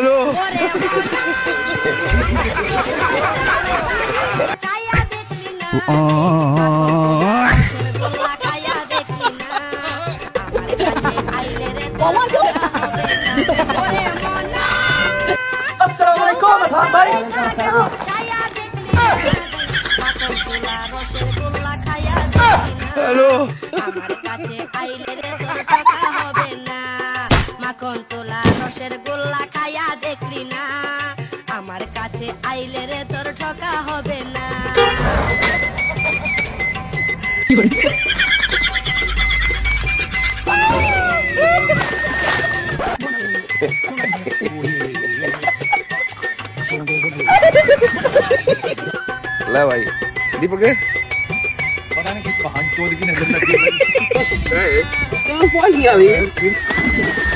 Hello hello আমার কাছে আইলে রে তোর টাকা হবে না মাখন তোলা রসের গোল্লা খায়া দেখলি না আমার কাছে আইলে রে তোর ঠকা হবে না ला भाई दीपक है पता नहीं किस बहान चोर की नजर लगी है। क्या पॉइंट नहीं आ रही है